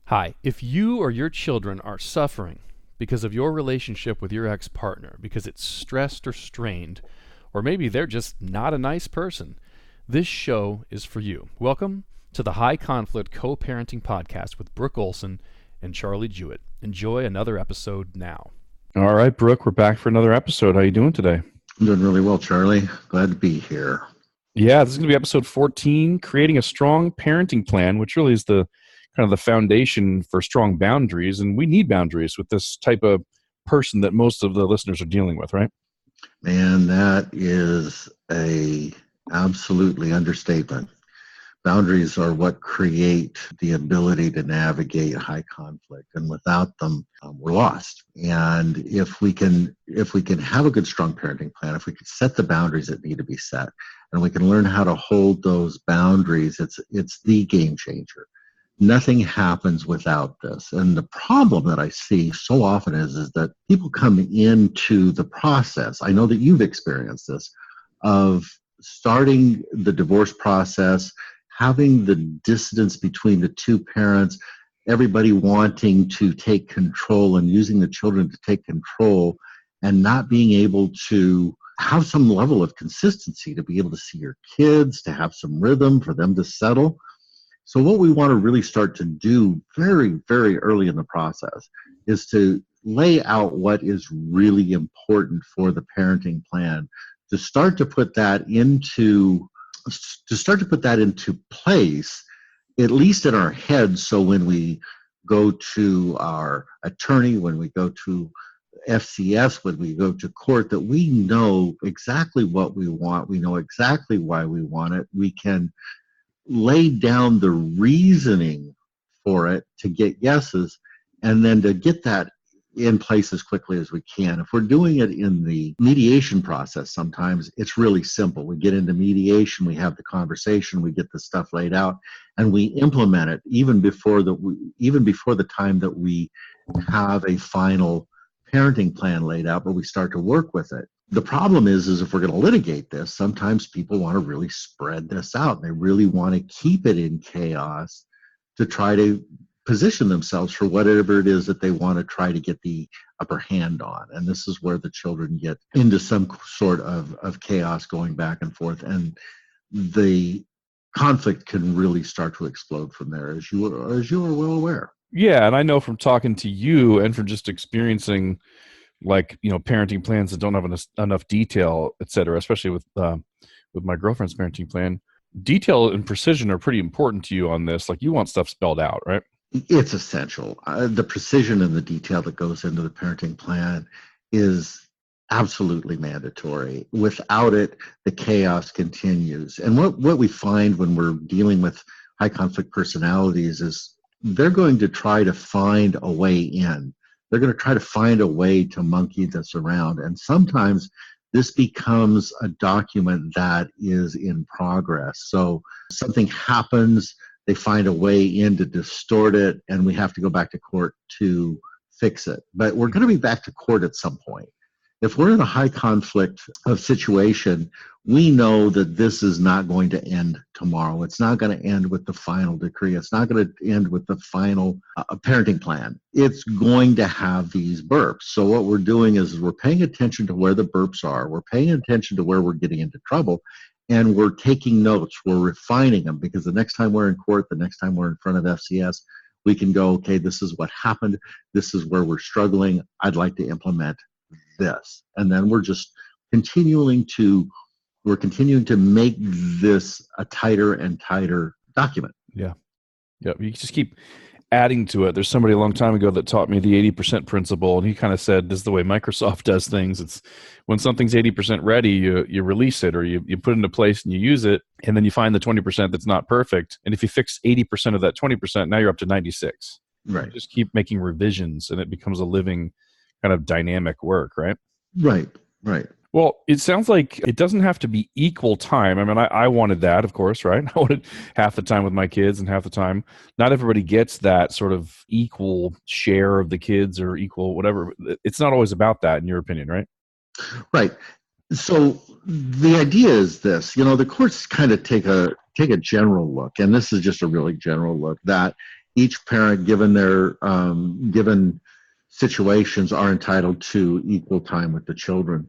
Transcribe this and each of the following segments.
Hi, if you or your children are suffering because of your relationship with your ex-partner, because it's stressed or strained, or maybe they're just not a nice person, this show is for you. Welcome to the High Conflict Co-Parenting Podcast with Brooke Olson and Charlie Jewett. Enjoy another episode now. All right, Brooke, we're back for another episode. How you doing today? I'm doing really well, Charlie. Glad to be here. Yeah, this is going to be episode 14, Creating a Strong Parenting Plan, which really is the kind of the foundation for strong boundaries. And we need boundaries with this type of person that most of the listeners are dealing with, right? Man, that is a absolutely understatement. Boundaries are what create the ability to navigate high conflict, and without them, we're lost. And if we can have a good, strong parenting plan, if we can set the boundaries that need to be set, and we can learn how to hold those boundaries, it's the game changer. Nothing happens without this. And the problem that I see so often is that people come into the process. I know that you've experienced this, of starting the divorce process, having the distance between the two parents, everybody wanting to take control and using the children to take control, and not being able to have some level of consistency, to be able to see your kids, to have some rhythm for them to settle. So what we want to really start to do very, very early in the process is to lay out what is really important for the parenting plan, to start to put that into place, at least in our heads. So when we go to our attorney, when we go to FCS, when we go to court, that we know exactly what we want. We know exactly why we want it. We can lay down the reasoning for it to get yeses, and then to get that in place as quickly as we can. If we're doing it in the mediation process, sometimes it's really simple. We get into mediation, we have the conversation, we get the stuff laid out, and we implement it even before the time that we have a final parenting plan laid out, but we start to work with it. The problem is if we're going to litigate this, sometimes people want to really spread this out. They really want to keep it in chaos to try to position themselves for whatever it is that they want to try to get the upper hand on. And this is where the children get into some sort of chaos going back and forth. And the conflict can really start to explode from there, as you are well aware. Yeah, and I know from talking to you and from just experiencing, parenting plans that don't have enough detail, et cetera, especially with my girlfriend's parenting plan, detail and precision are pretty important to you on this. Like, you want stuff spelled out, right? It's essential. The precision and the detail that goes into the parenting plan is absolutely mandatory. Without it, the chaos continues. And what we find when we're dealing with high conflict personalities is they're going to try to find a way in. They're going to try to find a way to monkey this around. And sometimes this becomes a document that is in progress. So something happens, they find a way in to distort it, and we have to go back to court to fix it. But we're going to be back to court at some point. If we're in a high conflict of situation, we know that this is not going to end tomorrow. It's not going to end with the final decree. It's not going to end with the final parenting plan. It's going to have these burps. So what we're doing is we're paying attention to where the burps are. We're paying attention to where we're getting into trouble. And we're taking notes. We're refining them, because the next time we're in court, the next time we're in front of FCS, we can go, okay, this is what happened. This is where we're struggling. I'd like to implement this. And then we're just continuing to make this a tighter and tighter document. Yeah. You just keep adding to it. There's somebody a long time ago that taught me the 80% principle, and he kind of said, this is the way Microsoft does things. It's when something's 80% ready, you release it, or you put it into place and you use it, and then you find the 20% that's not perfect. And if you fix 80% of that 20%, now you're up to 96. Right. You just keep making revisions, and it becomes a living kind of dynamic work, right? Right. Well, it sounds like it doesn't have to be equal time. I mean, I wanted that, of course, right? I wanted half the time with my kids and half the time. Not everybody gets that sort of equal share of the kids or equal whatever. It's not always about that, in your opinion, right? Right. So the idea is this, the courts kind of take a general look, and this is just a really general look, that each parent, given their given situations, are entitled to equal time with the children.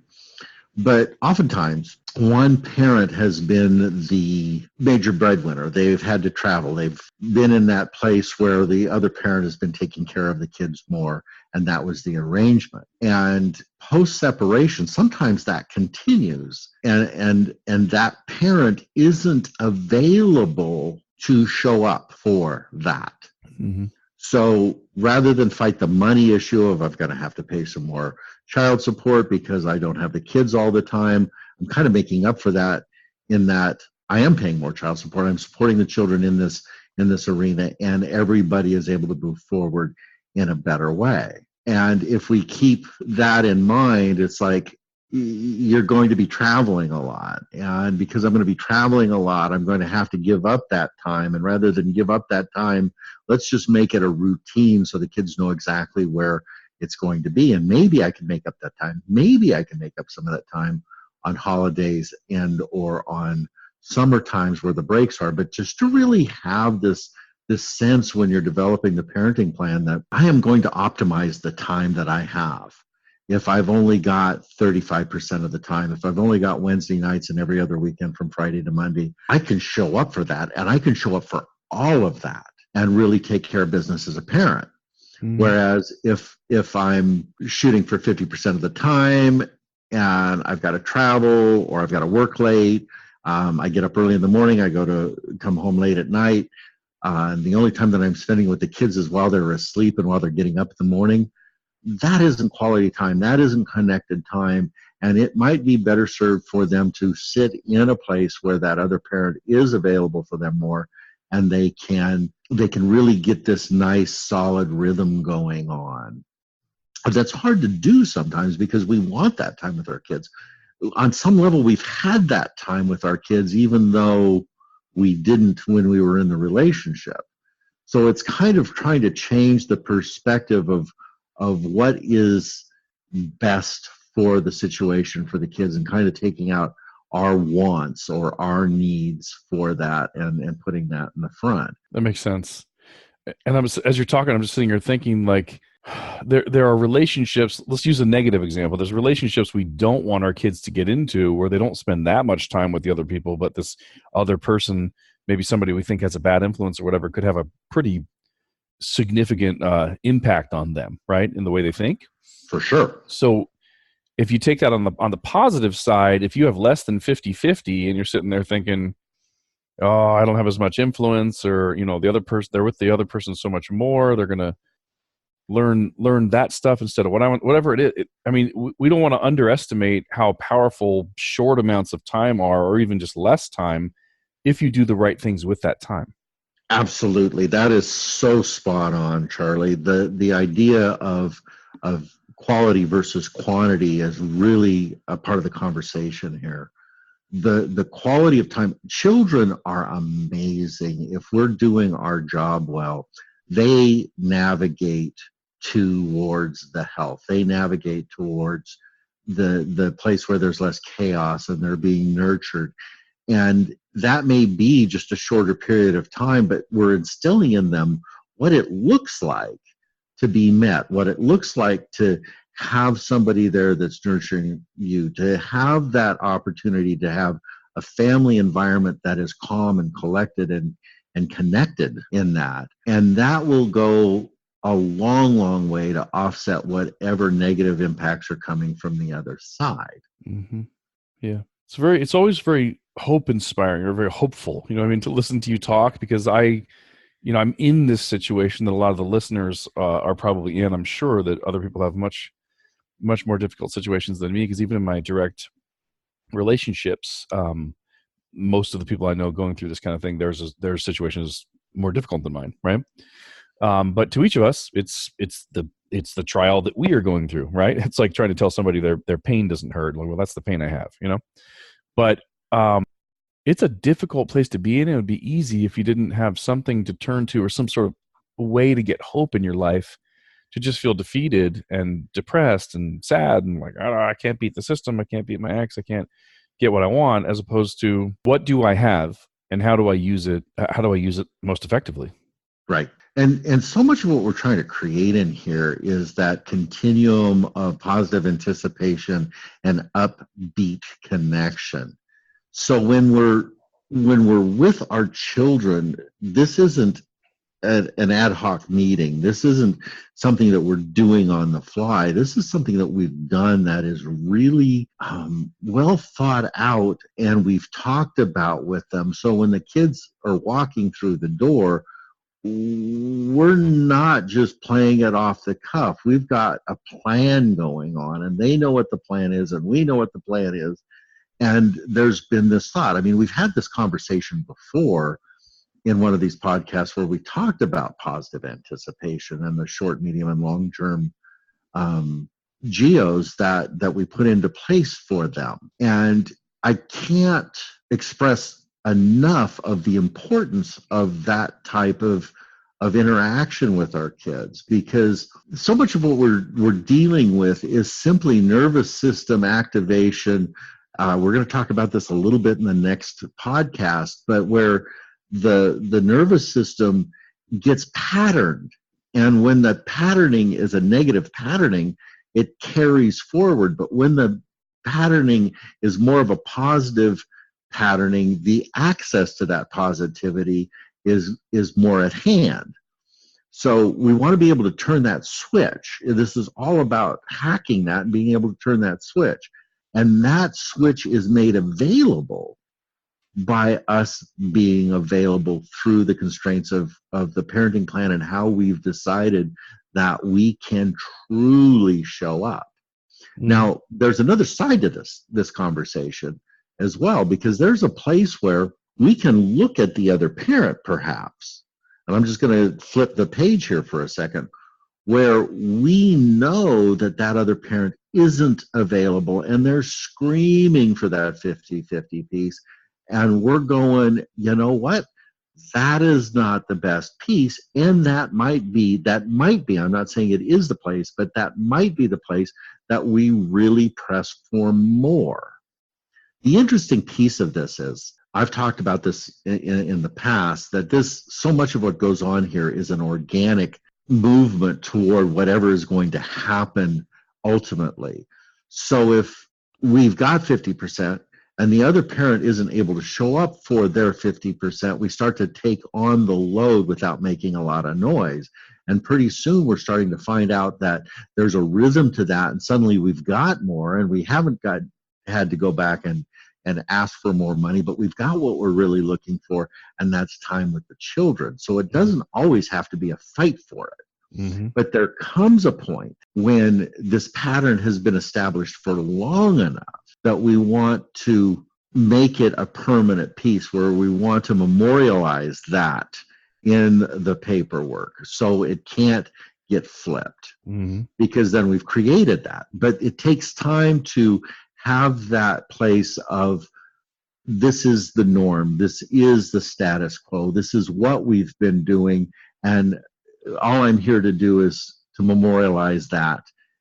But oftentimes, one parent has been the major breadwinner. They've had to travel. They've been in that place where the other parent has been taking care of the kids more, and that was the arrangement. And post separation, sometimes that continues, and that parent isn't available to show up for that. Mm-hmm. So rather than fight the money issue of I've got to have to pay some more child support because I don't have the kids all the time, I'm kind of making up for that in that I am paying more child support. I'm supporting the children in this arena, and everybody is able to move forward in a better way. And if we keep that in mind, it's like you're going to be traveling a lot. And because I'm going to be traveling a lot, I'm going to have to give up that time. And rather than give up that time, let's just make it a routine so the kids know exactly where it's going to be. And maybe I can make up that time. Maybe I can make up some of that time on holidays and or on summer times where the breaks are. But just to really have this sense when you're developing the parenting plan that I am going to optimize the time that I have. If I've only got 35% of the time, if I've only got Wednesday nights and every other weekend from Friday to Monday, I can show up for that, and I can show up for all of that and really take care of business as a parent. Mm-hmm. Whereas if I'm shooting for 50% of the time and I've got to travel or I've got to work late, I get up early in the morning, I come home late at night, and the only time that I'm spending with the kids is while they're asleep and while they're getting up in the morning. That isn't quality time. That isn't connected time. And it might be better served for them to sit in a place where that other parent is available for them more, and they can really get this nice solid rhythm going on. But that's hard to do sometimes because we want that time with our kids. On some level, we've had that time with our kids, even though we didn't when we were in the relationship. So it's kind of trying to change the perspective of what is best for the situation for the kids and kind of taking out our wants or our needs for that and putting that in the front. That makes sense. And as you're talking, I'm just sitting here thinking like there are relationships. Let's use a negative example. There's relationships we don't want our kids to get into where they don't spend that much time with the other people, but this other person, maybe somebody we think has a bad influence or whatever, could have a pretty significant impact on them, right, in the way they think. For sure. So if you take that on the positive side, if you have less than 50-50 and you're sitting there thinking, oh, I don't have as much influence, or the other person, they're with the other person so much more, they're gonna learn that stuff instead of what I want, whatever it is. I mean, we don't want to underestimate how powerful short amounts of time are, or even just less time, if you do the right things with that time. Absolutely. That is so spot on, Charlie. The idea of quality versus quantity is really a part of the conversation here. The quality of time, children are amazing. If we're doing our job well, they navigate towards the health. They navigate towards the place where there's less chaos and they're being nurtured. And that may be just a shorter period of time, but we're instilling in them what it looks like to be met, what it looks like to have somebody there that's nurturing you, to have that opportunity to have a family environment that is calm and collected and connected in that. And that will go a long, long way to offset whatever negative impacts are coming from the other side. Mm-hmm. Yeah. It's always very hope inspiring or very hopeful, to listen to you talk, because I'm in this situation that a lot of the listeners are probably in. I'm sure that other people have much, much more difficult situations than me, because even in my direct relationships, most of the people I know going through this kind of thing, their situation is more difficult than mine, right? But to each of us, it's the trial that we are going through, right? It's like trying to tell somebody their pain doesn't hurt. Like, well, that's the pain I have, But it's a difficult place to be in. It would be easy if you didn't have something to turn to or some sort of way to get hope in your life, to just feel defeated and depressed and sad and like, oh, I can't beat the system. I can't beat my ex. I can't get what I want, as opposed to what do I have and how do I use it? How do I use it most effectively? Right. And so much of what we're trying to create in here is that continuum of positive anticipation and upbeat connection. So when we're with our children, this isn't an ad hoc meeting. This isn't something that we're doing on the fly. This is something that we've done that is really well thought out, and we've talked about with them. So when the kids are walking through the door, we're not just playing it off the cuff. We've got a plan going on, and they know what the plan is, and we know what the plan is. And there's been this thought. I mean, we've had this conversation before in one of these podcasts where we talked about positive anticipation and the short, medium, and long-term geos that we put into place for them. And I can't express enough of the importance of that type of interaction with our kids, because so much of what we're dealing with is simply nervous system activation. We're going to talk about this a little bit in the next podcast, but where the nervous system gets patterned. And when the patterning is a negative patterning, it carries forward. But when the patterning is more of a positive patterning, the access to that positivity is more at hand. So we want to be able to turn that switch. This is all about hacking that and being able to turn that switch. And that switch is made available by us being available through the constraints of the parenting plan and how we've decided that we can truly show up. Now, there's another side to this conversation as well, because there's a place where we can look at the other parent, perhaps, and I'm just going to flip the page here for a second, where we know that other parent isn't available and they're screaming for that 50-50 piece. And we're going, you know what? That is not the best piece. And that might be, I'm not saying it is the place, but that might be the place that we really press for more. The interesting piece of this is, I've talked about this in the past, that so much of what goes on here is an organic movement toward whatever is going to happen ultimately. So if we've got 50%, and the other parent isn't able to show up for their 50%, we start to take on the load without making a lot of noise. And pretty soon we're starting to find out that there's a rhythm to that, and suddenly we've got more, and we haven't had to go back and ask for more money, but we've got what we're really looking for, and that's time with the children. So it doesn't always have to be a fight for it. Mm-hmm. But there comes a point when this pattern has been established for long enough that we want to make it a permanent piece, where we want to memorialize that in the paperwork so it can't get flipped. Mm-hmm. Because then we've created that. But it takes time to have that place of, this is the norm, this is the status quo, this is what we've been doing, and all I'm here to do is to memorialize that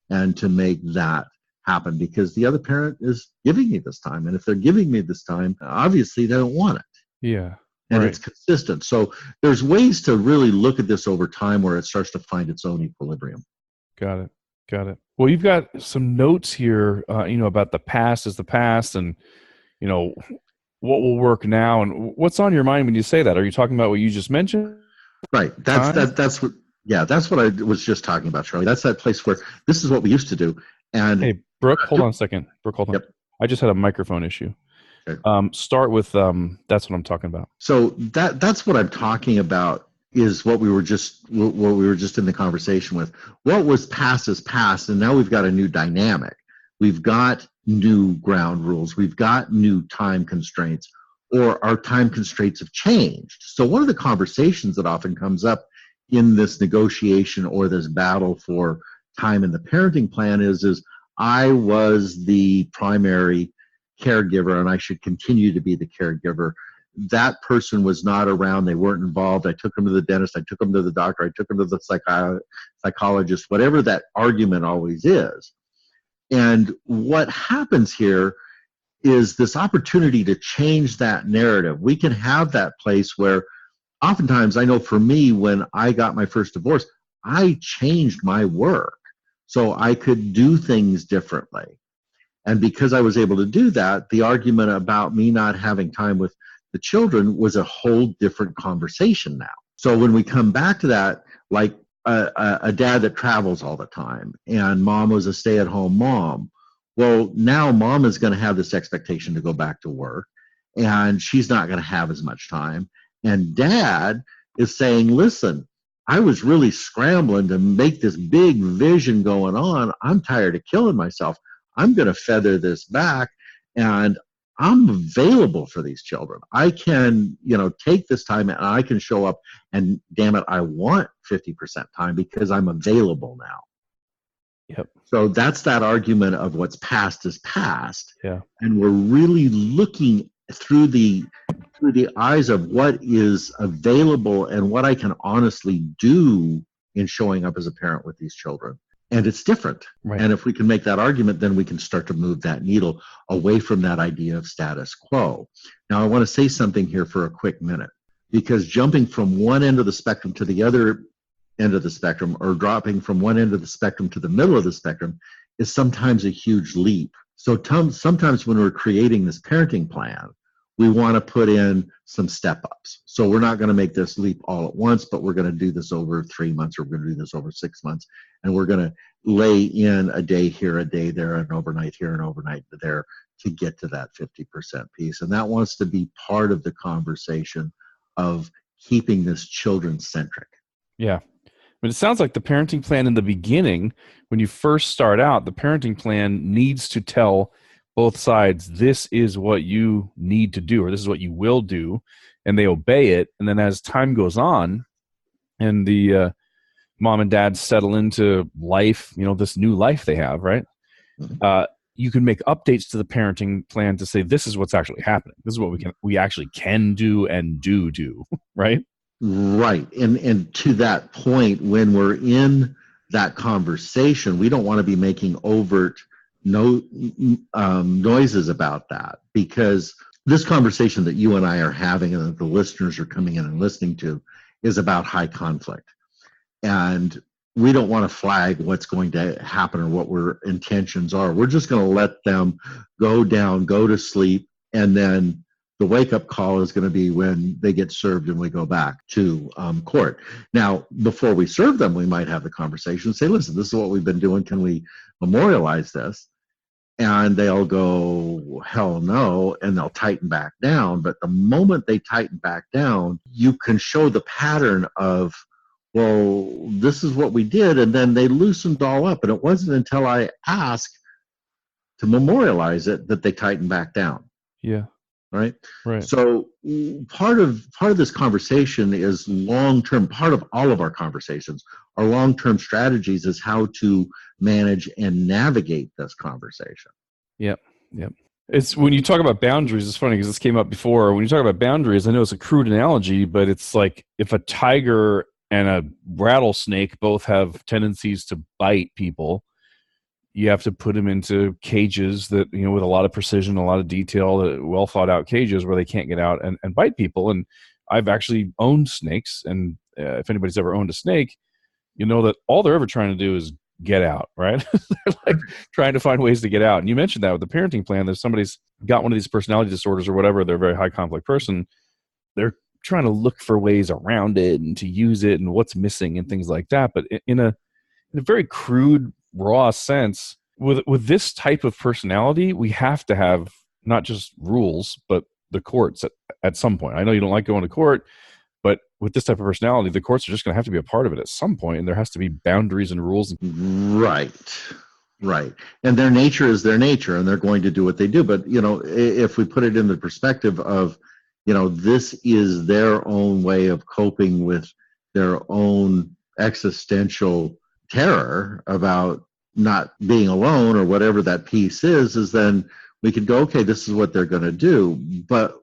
and to make that happen, because the other parent is giving me this time. And if they're giving me this time, obviously they don't want it. Yeah. And It's consistent. So there's ways to really look at this over time where it starts to find its own equilibrium. Got it. Well, you've got some notes here, about the past is the past, and, what will work now. And what's on your mind when you say that? Are you talking about what you just mentioned? Right. That's what I was just talking about, Charlie. That's that place where this is what we used to do. And hey, Brooke, hold on a second. Brooke, hold on. Yep. I just had a microphone issue. Okay. Start with that's what I'm talking about. So that's what I'm talking about, is what we were just in the conversation with. What was past is past, and now we've got a new dynamic. We've got new ground rules. We've got new time constraints, or our time constraints have changed. So one of the conversations that often comes up in this negotiation or this battle for time in the parenting plan is I was the primary caregiver and I should continue to be the caregiver. That person was not around. They weren't involved. I took them to the dentist. I took them to the doctor. I took them to the psychologist, whatever that argument always is. And what happens here is this opportunity to change that narrative. We can have that place where oftentimes, I know for me, when I got my first divorce, I changed my work so I could do things differently. And because I was able to do that, the argument about me not having time with the children was a whole different conversation now. So when we come back to that, like a dad that travels all the time and mom was a stay-at-home mom, well, now mom is going to have this expectation to go back to work and she's not going to have as much time. And dad is saying, listen, I was really scrambling to make this big vision going on. I'm tired of killing myself. I'm going to feather this back, and I'm available for these children. I can, take this time and I can show up, and damn it, I want 50% time because I'm available now. Yep. So that's that argument of what's past is past. Yeah. And we're really looking through the eyes of what is available and what I can honestly do in showing up as a parent with these children. And it's different. Right. And if we can make that argument, then we can start to move that needle away from that idea of status quo. Now, I want to say something here for a quick minute, because jumping from one end of the spectrum to the other end of the spectrum, or dropping from one end of the spectrum to the middle of the spectrum, is sometimes a huge leap. So sometimes when we're creating this parenting plan, we want to put in some step-ups. So we're not going to make this leap all at once, but we're going to do this over 3 months, or we're going to do this over 6 months, and we're going to lay in a day here, a day there, an overnight here, an overnight there to get to that 50% piece. And that wants to be part of the conversation of keeping this children-centric. Yeah. But it sounds like the parenting plan in the beginning, when you first start out, the parenting plan needs to tell both sides, this is what you need to do, or this is what you will do, and they obey it. And then as time goes on and the mom and dad settle into life, this new life they have, right? Mm-hmm. You can make updates to the parenting plan to say, this is what's actually happening. This is what we actually can do and do, right? Right. And to that point, when we're in that conversation, we don't want to be making overt noises about that, because this conversation that you and I are having and that the listeners are coming in and listening to is about high conflict. And we don't want to flag what's going to happen or what our intentions are. We're just going to let them go down, go to sleep, and then the wake-up call is going to be when they get served and we go back to court. Now, before we serve them, we might have the conversation and say, listen, this is what we've been doing. Can we memorialize this? And they'll go, hell no, and they'll tighten back down. But the moment they tighten back down, you can show the pattern of, well, this is what we did, and then they loosened all up. And it wasn't until I asked to memorialize it that they tightened back down. Yeah. Right. Right. So part of this conversation is long-term. Part of all of our conversations, our long-term strategies, is how to manage and navigate this conversation. Yep. It's when you talk about boundaries, it's funny because this came up before. When you talk about boundaries, I know it's a crude analogy, but it's like if a tiger and a rattlesnake both have tendencies to bite people, you have to put them into cages that, with a lot of precision, a lot of detail, well thought out cages where they can't get out and bite people. And I've actually owned snakes. And if anybody's ever owned a snake, you know that all they're ever trying to do is get out, right? They're like trying to find ways to get out. And you mentioned that with the parenting plan, there's somebody's got one of these personality disorders or whatever. They're a very high conflict person. They're trying to look for ways around it and to use it and what's missing and things like that. But in a very crude, raw sense, with this type of personality, we have to have not just rules, but the courts at some point. I know you don't like going to court, but with this type of personality, the courts are just going to have to be a part of it at some point, and there has to be boundaries and rules. Right. And their nature is their nature, and they're going to do what they do. But, if we put it in the perspective of, this is their own way of coping with their own existential terror about not being alone or whatever that piece is then we can go, okay, this is what they're going to do. But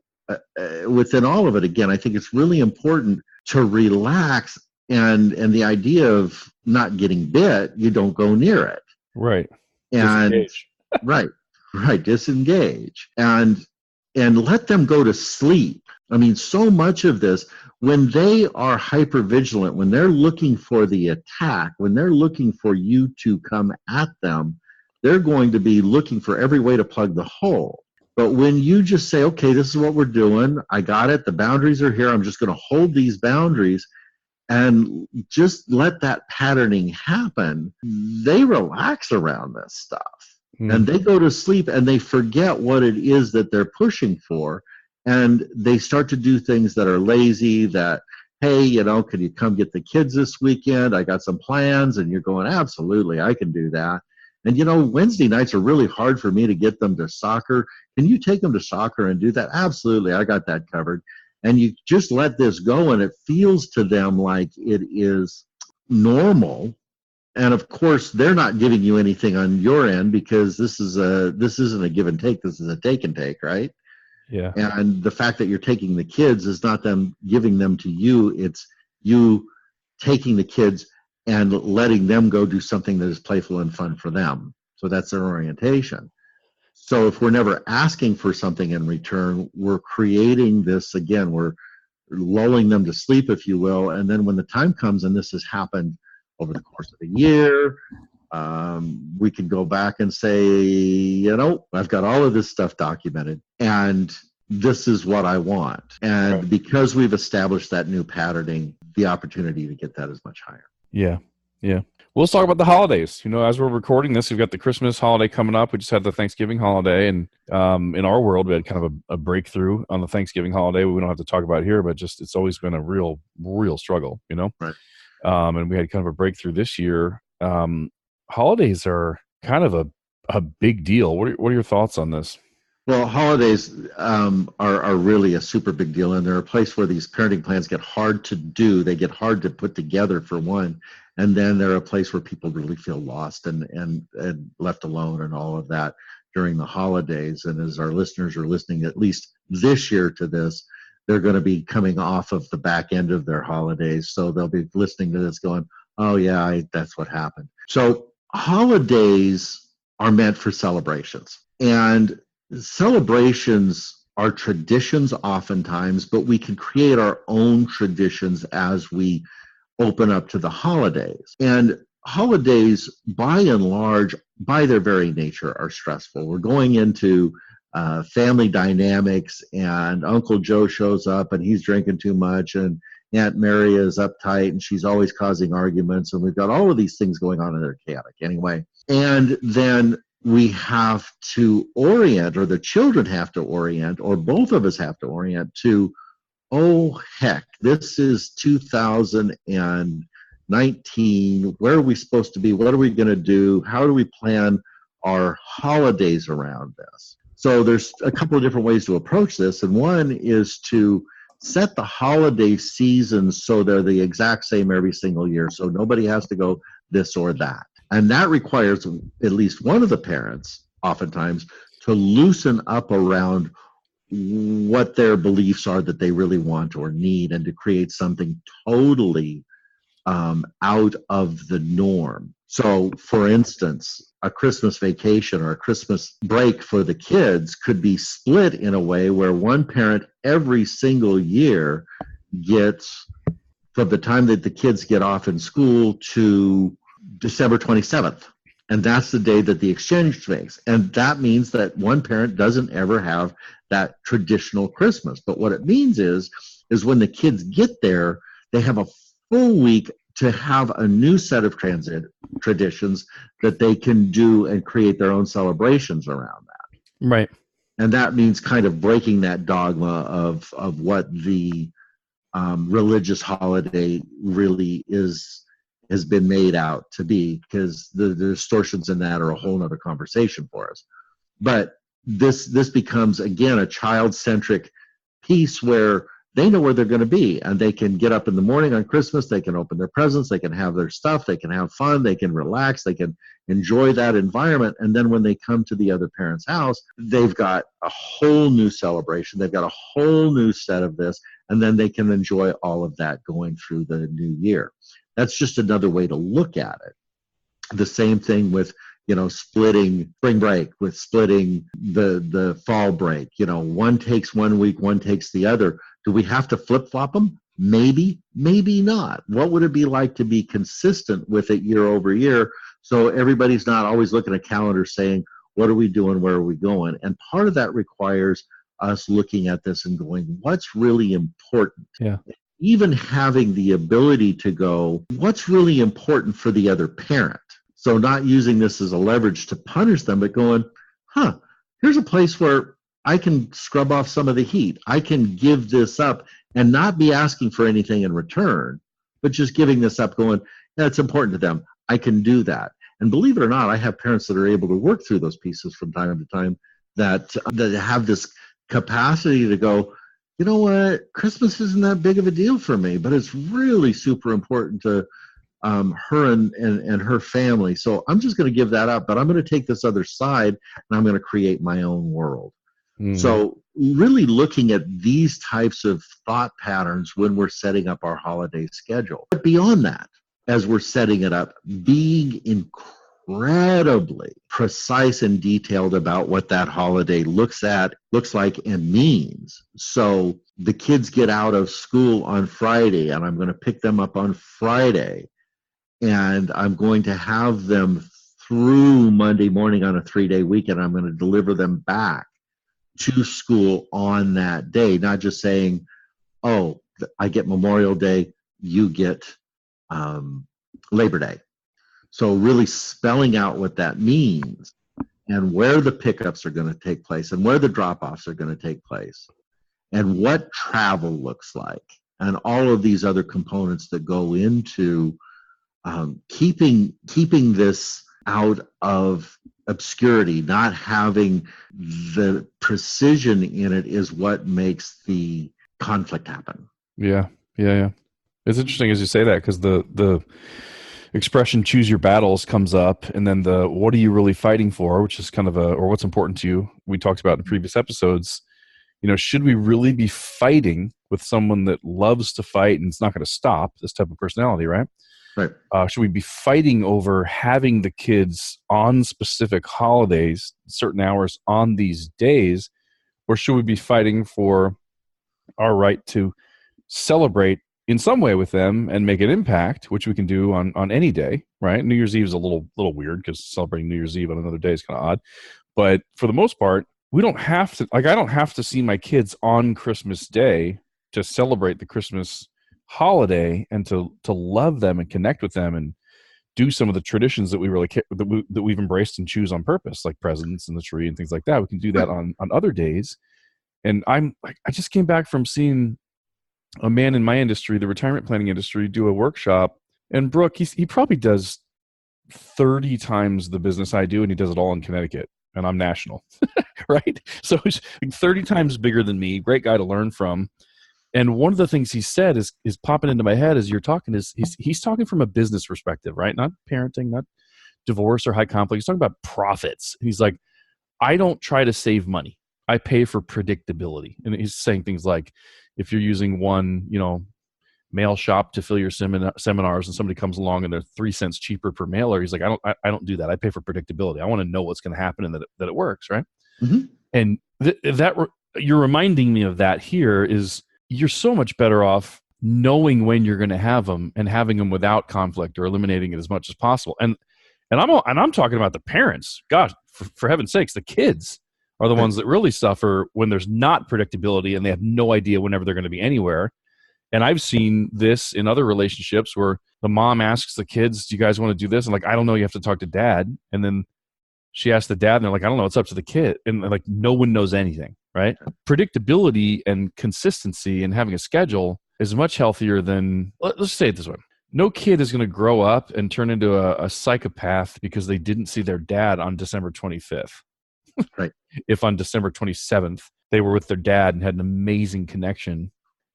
within all of it, again, I think it's really important to relax, and the idea of not getting bit, you don't go near it. Right. And disengage. right, disengage and let them go to sleep. I mean, so much of this, when they are hyper vigilant, when they're looking for the attack, when they're looking for you to come at them, they're going to be looking for every way to plug the hole. But when you just say, okay, this is what we're doing, I got it, the boundaries are here, I'm just going to hold these boundaries and just let that patterning happen, they relax around this stuff. And they go to sleep and they forget what it is that they're pushing for. And they start to do things that are lazy, that, hey, you know, can you come get the kids this weekend? I got some plans. And you're going, absolutely, I can do that. And, you know, Wednesday nights are really hard for me to get them to soccer. Can you take them to soccer and do that? Absolutely, I got that covered. And you just let this go, and it feels to them like it is normal. And of course, they're not giving you anything on your end, because this isn't a give and take. This is a take and take, right? Yeah. And the fact that you're taking the kids is not them giving them to you. It's you taking the kids and letting them go do something that is playful and fun for them. So that's their orientation. So if we're never asking for something in return, we're creating this, again, we're lulling them to sleep, if you will. And then when the time comes, and this has happened over the course of a year, we can go back and say, you know, I've got all of this stuff documented, and this is what I want. And Right. because we've established that new patterning, the opportunity to get that is much higher. Yeah. Yeah. Well, let's talk about the holidays. You know, as we're recording this, we've got the Christmas holiday coming up. We just had the Thanksgiving holiday, and in our world, we had kind of a breakthrough on the Thanksgiving holiday. We don't have to talk about it here, but just it's always been a real struggle, you know. Right. And we had kind of a breakthrough this year. Holidays are kind of a big deal. What are your thoughts on this? Well, holidays are really a super big deal, and they're a place where these parenting plans get hard to do. They get hard to put together, for one, and then they're a place where people really feel lost and left alone and all of that during the holidays. And as our listeners are listening, at least this year, to this, they're going to be coming off of the back end of their holidays, so they'll be listening to this going, oh yeah, that's what happened. So holidays are meant for celebrations, and celebrations are traditions oftentimes, but we can create our own traditions as we open up to the holidays. And holidays, by and large, by their very nature, are stressful. We're going into family dynamics, and Uncle Joe shows up and he's drinking too much, and Aunt Mary is uptight and she's always causing arguments, and we've got all of these things going on, and they're chaotic anyway. And then we have to orient, or the children have to orient, or both of us have to orient to, oh, heck, this is 2019. Where are we supposed to be? What are we going to do? How do we plan our holidays around this? So there's a couple of different ways to approach this. And one is to set the holiday seasons so they're the exact same every single year, so nobody has to go this or that. And that requires at least one of the parents, oftentimes, to loosen up around what their beliefs are that they really want or need, and to create something totally out of the norm. So, for instance, a Christmas vacation or a Christmas break for the kids could be split in a way where one parent every single year gets, from the time that the kids get off in school to December 27th. And that's the day that the exchange makes. And that means that one parent doesn't ever have that traditional Christmas. But what it means is when the kids get there, they have a full week to have a new set of traditions that they can do and create their own celebrations around that. Right. And that means kind of breaking that dogma of what the religious holiday really has been made out to be, because the distortions in that are a whole other conversation for us. But this becomes, again, a child-centric piece where they know where they're going to be, and they can get up in the morning on Christmas, they can open their presents, they can have their stuff, they can have fun, they can relax, they can enjoy that environment. And then when they come to the other parent's house, they've got a whole new celebration, they've got a whole new set of this, and then they can enjoy all of that going through the new year. That's just another way to look at it. The same thing with, splitting spring break, with splitting the fall break. One takes 1 week, one takes the other. Do we have to flip-flop them? Maybe, maybe not. What would it be like to be consistent with it year over year, so everybody's not always looking at a calendar saying, what are we doing, where are we going? And part of that requires us looking at this and going, what's really important? Yeah. Even having the ability to go, what's really important for the other parent? So not using this as a leverage to punish them, but going, here's a place where I can scrub off some of the heat. I can give this up and not be asking for anything in return, but just giving this up, going, yeah, it's important to them. I can do that. And believe it or not, I have parents that are able to work through those pieces from time to time that have this capacity to go, you know what, Christmas isn't that big of a deal for me, but it's really super important to her and her family. So I'm just going to give that up, but I'm going to take this other side and I'm going to create my own world. Mm-hmm. So really looking at these types of thought patterns when we're setting up our holiday schedule. But beyond that, as we're setting it up, being incredibly precise and detailed about what that holiday looks like and means. So the kids get out of school on Friday and I'm going to pick them up on Friday and I'm going to have them through Monday morning on a 3-day weekend. I'm going to deliver them back to school on that day, not just saying, oh, I get Memorial Day, you get Labor Day. So really spelling out what that means and where the pickups are going to take place and where the drop-offs are going to take place and what travel looks like and all of these other components that go into keeping this out of obscurity. Not having the precision in it is what makes the conflict happen. Yeah. It's interesting as you say that, because the expression "choose your battles" comes up, and then the "what are you really fighting for," which is kind of or what's important to you, we talked about in previous episodes. Should we really be fighting with someone that loves to fight and it's not going to stop, this type of personality, right? Right. Should we be fighting over having the kids on specific holidays, certain hours on these days, or should we be fighting for our right to celebrate in some way with them and make an impact, which we can do on any day, right? New Year's Eve is a little weird because celebrating New Year's Eve on another day is kind of odd. But for the most part, we don't have to, I don't have to see my kids on Christmas Day to celebrate the Christmas holiday and to love them and connect with them and do some of the traditions that we really that we've embraced and choose on purpose, like presents and the tree and things like that. We can do that on other days. And I just came back from seeing a man in my industry, the retirement planning industry, do a workshop. And Brooke, he probably does 30 times the business I do, and he does it all in Connecticut, and I'm national, right? So he's 30 times bigger than me. Great guy to learn from. And one of the things he said is popping into my head as you're talking is he's talking from a business perspective, right? Not parenting, not divorce or high conflict. He's talking about profits. He's like, I don't try to save money. I pay for predictability. And he's saying things like, if you're using one, mail shop to fill your seminars and somebody comes along and they're 3 cents cheaper per mailer, he's like, I don't do that. I pay for predictability. I want to know what's going to happen and that it works, right? Mm-hmm. And you're reminding me of that here is you're so much better off knowing when you're going to have them and having them without conflict or eliminating it as much as possible. And I'm talking about the parents. Gosh, for heaven's sakes, the kids are the ones that really suffer when there's not predictability and they have no idea whenever they're going to be anywhere. And I've seen this in other relationships where the mom asks the kids, do you guys want to do this? And like, I don't know, you have to talk to dad. And then she asks the dad and they're like, I don't know, it's up to the kid. And like, no one knows anything, right? Predictability and consistency and having a schedule is much healthier than, let's say it this way. No kid is going to grow up and turn into a psychopath because they didn't see their dad on December 25th. Right. If on December 27th, they were with their dad and had an amazing connection.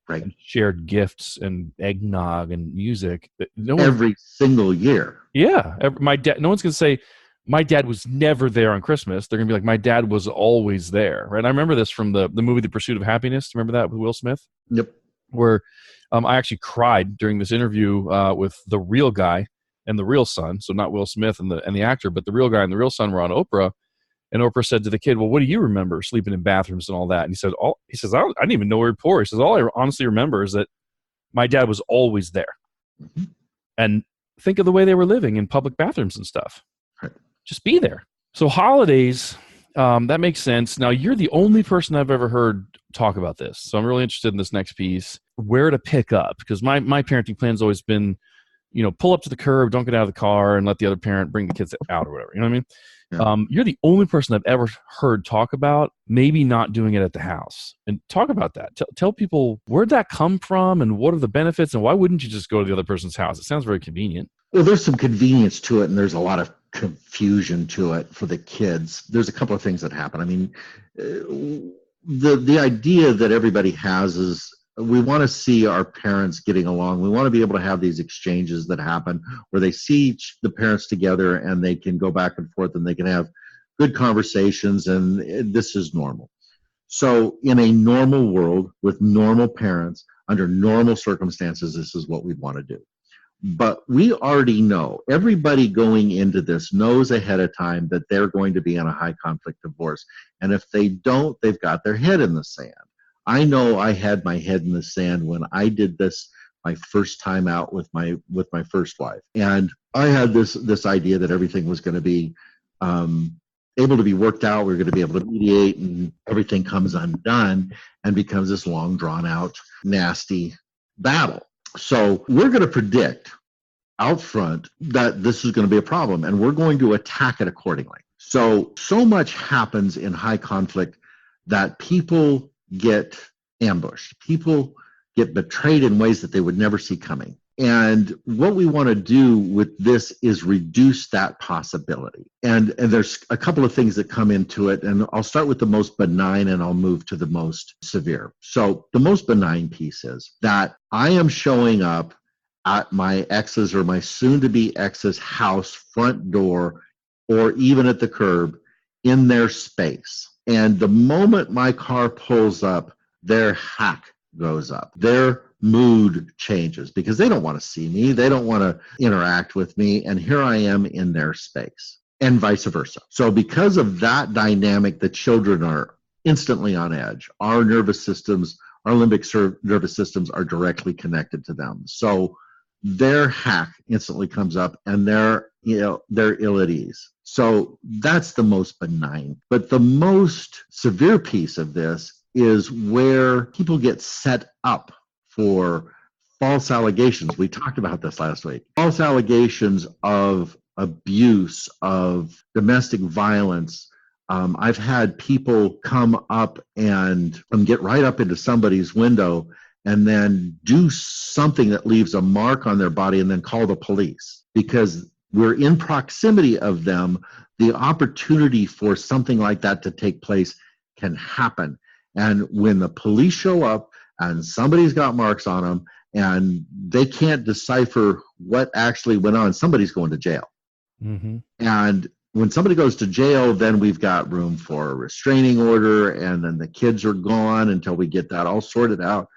Right. And shared gifts and eggnog and music. Every single year. Yeah. My dad. No one's going to say, my dad was never there on Christmas. They're going to be like, my dad was always there. Right. And I remember this from the movie The Pursuit of Happiness. Remember that with Will Smith? Yep. Where I actually cried during this interview with the real guy and the real son. So not Will Smith and the actor, but the real guy and the real son were on Oprah. And Oprah said to the kid, well, what do you remember sleeping in bathrooms and all that? And he said, I didn't even know where he poor. He says, all I honestly remember is that my dad was always there. Mm-hmm. And think of the way they were living in public bathrooms and stuff. Right. Just be there. So holidays, that makes sense. Now, you're the only person I've ever heard talk about this. So I'm really interested in this next piece, where to pick up. Because my parenting plan's always been, pull up to the curb, don't get out of the car, and let the other parent bring the kids out or whatever. You know what I mean? Yeah. You're the only person I've ever heard talk about maybe not doing it at the house. And talk about that. Tell people, where'd that come from and what are the benefits and why wouldn't you just go to the other person's house? It sounds very convenient. Well, there's some convenience to it and there's a lot of confusion to it for the kids. There's a couple of things that happen. I mean, the idea that everybody has is we want to see our parents getting along. We want to be able to have these exchanges that happen where they see the parents together and they can go back and forth and they can have good conversations, and this is normal. So in a normal world with normal parents, under normal circumstances, this is what we'd want to do. But we already know, everybody going into this knows ahead of time that they're going to be in a high conflict divorce. And if they don't, they've got their head in the sand. I know I had my head in the sand when I did this my first time out with my first wife. And I had this idea that everything was going to be able to be worked out. We were going to be able to mediate, and everything comes undone and becomes this long, drawn out, nasty battle. So we're going to predict out front that this is going to be a problem, and we're going to attack it accordingly. So much happens in high conflict that people get ambushed. People get betrayed in ways that they would never see coming. And what we want to do with this is reduce that possibility. And there's a couple of things that come into it. And I'll start with the most benign and I'll move to the most severe. So the most benign piece is that I am showing up at my ex's or my soon-to-be ex's house front door, or even at the curb, in their space. And the moment my car pulls up, their hack goes up. Their mood changes because they don't want to see me. They don't want to interact with me. And here I am in their space, and vice versa. So because of that dynamic, the children are instantly on edge. Our nervous systems, our limbic nervous systems are directly connected to them. So their hack instantly comes up and they're ill at ease. So that's the most benign. But the most severe piece of this is where people get set up for false allegations. We talked about this last week. False allegations of abuse, of domestic violence. I've had people come up and get right up into somebody's window and then do something that leaves a mark on their body and then call the police. Because we're in proximity of them, the opportunity for something like that to take place can happen. And when the police show up and somebody's got marks on them and they can't decipher what actually went on, somebody's going to jail. Mm-hmm. And when somebody goes to jail, then we've got room for a restraining order, and then the kids are gone until we get that all sorted out.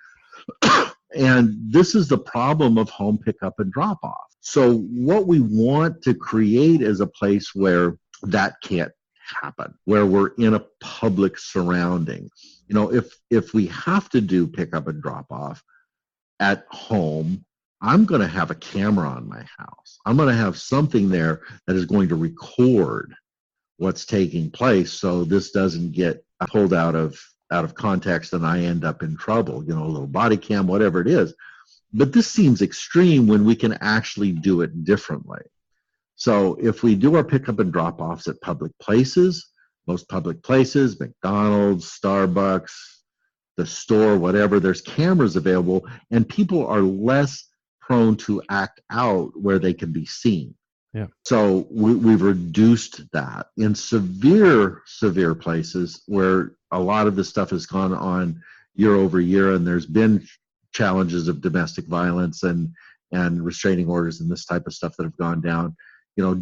And this is the problem of home pickup and drop off. So what we want to create is a place where that can't happen, where we're in a public surrounding. If we have to do pickup and drop off at home, I'm going to have a camera on my house. I'm going to have something there that is going to record what's taking place, so this doesn't get pulled out of context and I end up in trouble, a little body cam, whatever it is. But this seems extreme when we can actually do it differently. So if we do our pickup and drop offs at public places, most public places, McDonald's, Starbucks, the store, whatever, there's cameras available, and people are less prone to act out where they can be seen. Yeah. So we've reduced that. In severe places where a lot of this stuff has gone on year over year, and there's been challenges of domestic violence and restraining orders and this type of stuff that have gone down,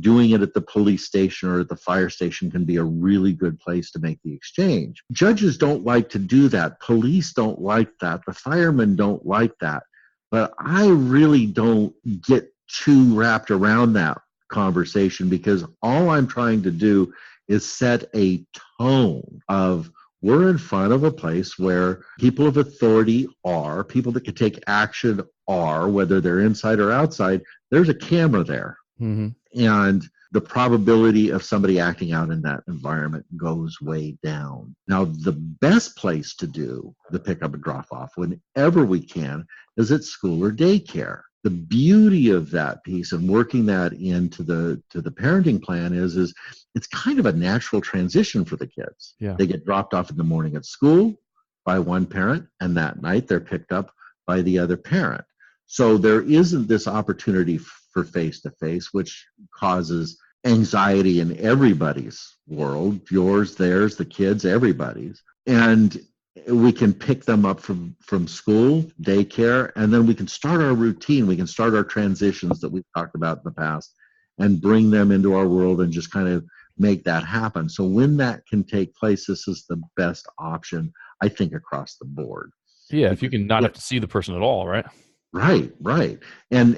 doing it at the police station or at the fire station can be a really good place to make the exchange. Judges don't like to do that. Police don't like that. The firemen don't like that. But I really don't get too wrapped around that conversation, because all I'm trying to do is set a tone of, we're in front of a place where people of authority are, people that can take action are, whether they're inside or outside, there's a camera there. Mm-hmm. And the probability of somebody acting out in that environment goes way down. Now, the best place to do the pickup and drop off whenever we can is at school or daycare. The beauty of that piece and working that into the parenting plan is it's kind of a natural transition for the kids. Yeah. They get dropped off in the morning at school by one parent, and that night they're picked up by the other parent. So there isn't this opportunity for face-to-face, which causes anxiety in everybody's world, yours, theirs, the kids, everybody's. And we can pick them up from school, daycare, and then we can start our routine. We can start our transitions that we've talked about in the past and bring them into our world and just kind of make that happen. So when that can take place, this is the best option, I think, across the board. Yeah, if you can not have to see the person at all, right? Right. And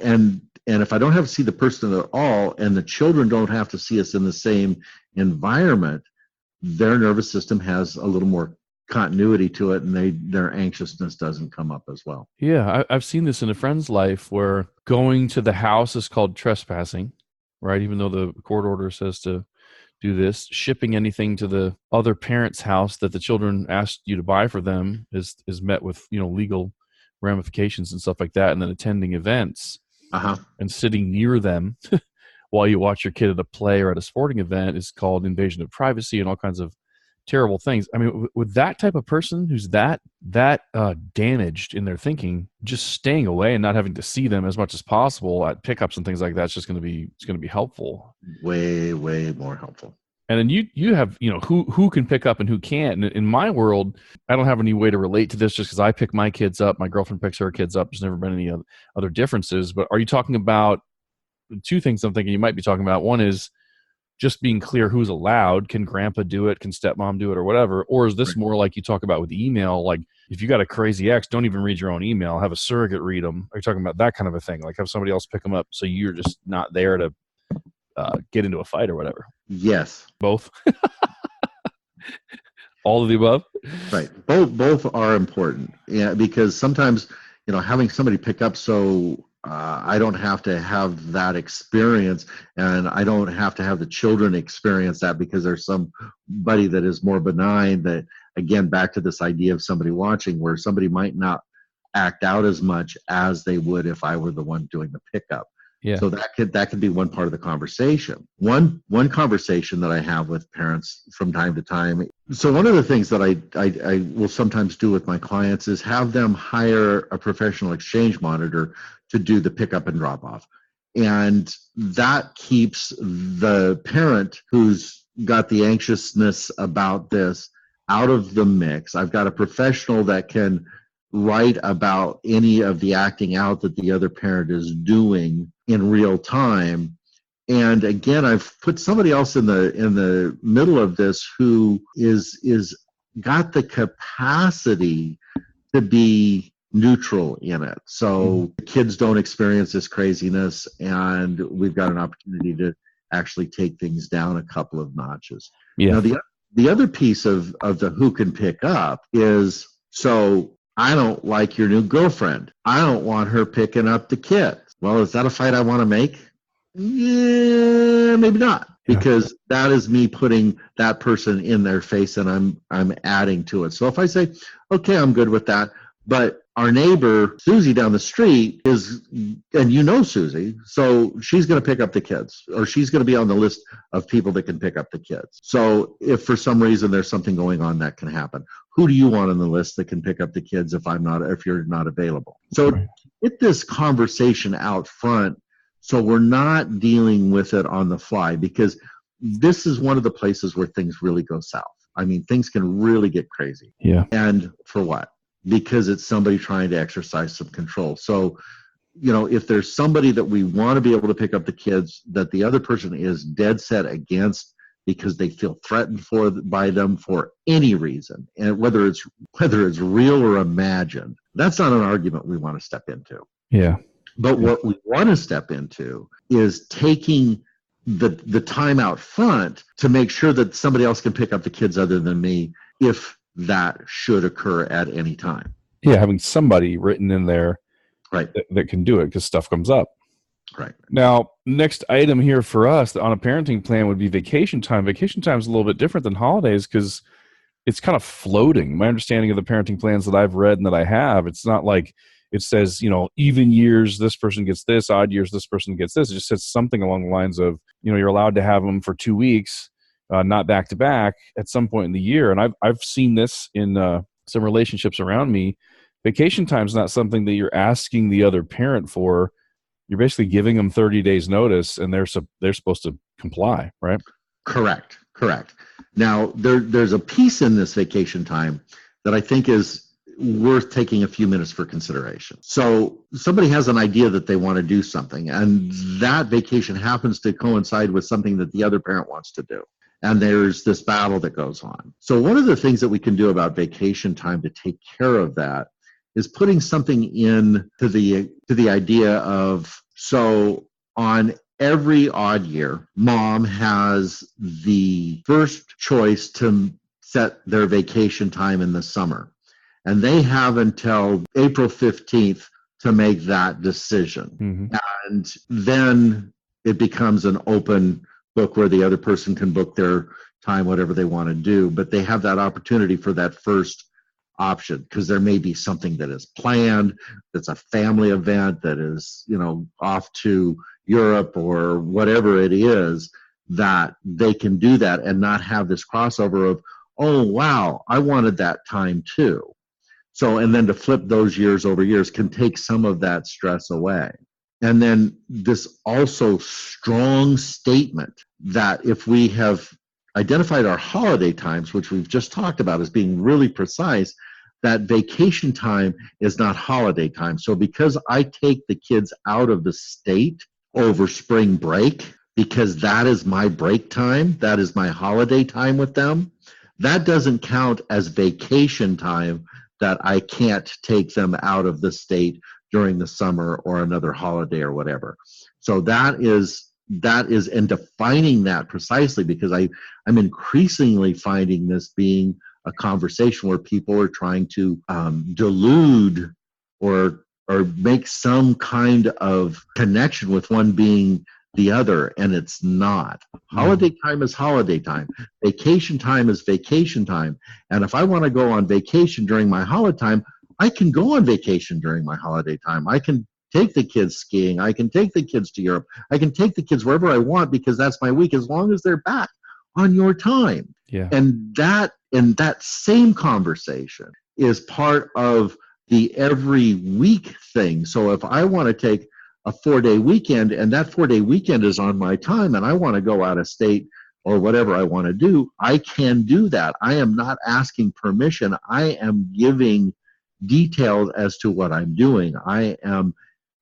if I don't have to see the person at all, and the children don't have to see us in the same environment, their nervous system has a little more continuity to it, and their anxiousness doesn't come up as well. Yeah, I've seen this in a friend's life where going to the house is called trespassing, right? Even though the court order says to do this, shipping anything to the other parent's house that the children asked you to buy for them is met with, legal ramifications and stuff like that. And then attending events and sitting near them while you watch your kid at a play or at a sporting event is called invasion of privacy and all kinds of terrible things. I mean, with that type of person who's that damaged in their thinking, just staying away and not having to see them as much as possible at pickups and things like that, it's going to be helpful. Way more helpful. And then you have, who can pick up and who can't. And in my world, I don't have any way to relate to this just because I pick my kids up. My girlfriend picks her kids up. There's never been any other differences. But are you talking about two things I'm thinking you might be talking about? One is just being clear who's allowed. Can grandpa do it? Can stepmom do it or whatever? Or is this more like you talk about with email? Like if you got a crazy ex, don't even read your own email. Have a surrogate read them. Are you talking about that kind of a thing? Like have somebody else pick them up so you're just not there to get into a fight or whatever? Yes. Both? All of the above? Right. Both are important. Yeah, because sometimes, having somebody pick up so I don't have to have that experience, and I don't have to have the children experience that because there's somebody that is more benign, that, again, back to this idea of somebody watching, where somebody might not act out as much as they would if I were the one doing the pickup. Yeah. So that could be one part of the conversation. One conversation that I have with parents from time to time. So one of the things that I will sometimes do with my clients is have them hire a professional exchange monitor to do the pickup and drop off. And that keeps the parent who's got the anxiousness about this out of the mix. I've got a professional that can write about any of the acting out that the other parent is doing in real time. And again, I've put somebody else in the middle of this who is got the capacity to be neutral in it. So the kids don't experience this craziness, and we've got an opportunity to actually take things down a couple of notches. Yeah. Now, the other piece of the who can pick up is, so I don't like your new girlfriend. I don't want her picking up the kids. Well, is that a fight I want to make? Yeah, maybe not, because that is me putting that person in their face, and I'm adding to it. So if I say, okay, I'm good with that, but our neighbor Susie down the street is, and Susie, so she's going to pick up the kids, or she's going to be on the list of people that can pick up the kids. So if for some reason there's something going on, that can happen. Who do you want on the list that can pick up the kids if you're not available? So get this conversation out front, so we're not dealing with it on the fly, because this is one of the places where things really go south. I mean, things can really get crazy. Yeah. And for what? Because it's somebody trying to exercise some control. So, if there's somebody that we want to be able to pick up the kids that the other person is dead set against because they feel threatened by them for any reason, and whether it's real or imagined, that's not an argument we want to step into. Yeah. But what we want to step into is taking the time out front to make sure that somebody else can pick up the kids other than me if that should occur at any time. Yeah, having somebody written in there Right. that can do it because stuff comes up. Right. Now, next item here for us on a parenting plan would be vacation time. Vacation time is a little bit different than holidays because it's kind of floating. My understanding of the parenting plans that I've read and that I have, it's not like it says, even years, this person gets this, odd years, this person gets this. It just says something along the lines of, you're allowed to have them for 2 weeks, not back to back at some point in the year. And I've seen this in some relationships around me. Vacation time is not something that you're asking the other parent for. You're basically giving them 30 days notice, and they're supposed to comply, right? Correct. Now, there's a piece in this vacation time that I think is worth taking a few minutes for consideration. So somebody has an idea that they want to do something, and that vacation happens to coincide with something that the other parent wants to do. And there's this battle that goes on. So one of the things that we can do about vacation time to take care of that is putting something in to the idea of, so on every odd year, mom has the first choice to set their vacation time in the summer. And they have until April 15th to make that decision. Mm-hmm. And then it becomes an open book where the other person can book their time, whatever they want to do. But they have that opportunity for that first option because there may be something that is planned, that's a family event, that is, off to Europe or whatever it is, that they can do that and not have this crossover of, oh, wow, I wanted that time too. So, and then to flip those years over years can take some of that stress away. And then this also strong statement that if we have identified our holiday times, which we've just talked about as being really precise, that vacation time is not holiday time. So because I take the kids out of the state over spring break, because that is my break time, that is my holiday time with them, that doesn't count as vacation time that I can't take them out of the state during the summer or another holiday or whatever. So that is in defining that precisely, because I'm increasingly finding this being a conversation where people are trying to delude or make some kind of connection with one being the other, and it's not. Holiday time is holiday time. Vacation time is vacation time. And if I want to go on vacation during my holiday time, I can go on vacation during my holiday time. I can take the kids skiing. I can take the kids to Europe. I can take the kids wherever I want because that's my week, as long as they're back on your time. Yeah. And that same conversation is part of the every week thing. So if I want to take a 4-day weekend and that 4-day weekend is on my time and I want to go out of state or whatever I want to do, I can do that. I am not asking permission. I am giving details as to what I'm doing. I am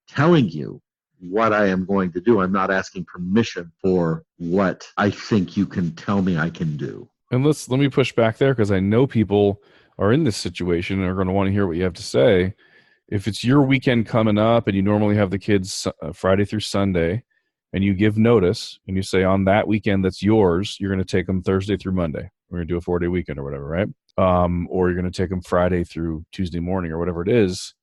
telling you what I am going to do. I'm not asking permission for what I think you can tell me I can do. And let me push back there, because I know people are in this situation and are going to want to hear what you have to say. If it's your weekend coming up and you normally have the kids Friday through Sunday, and you give notice and you say on that weekend that's yours, you're going to take them Thursday through Monday. We're going to do a 4-day weekend or whatever, right? Or you're going to take them Friday through Tuesday morning or whatever it is,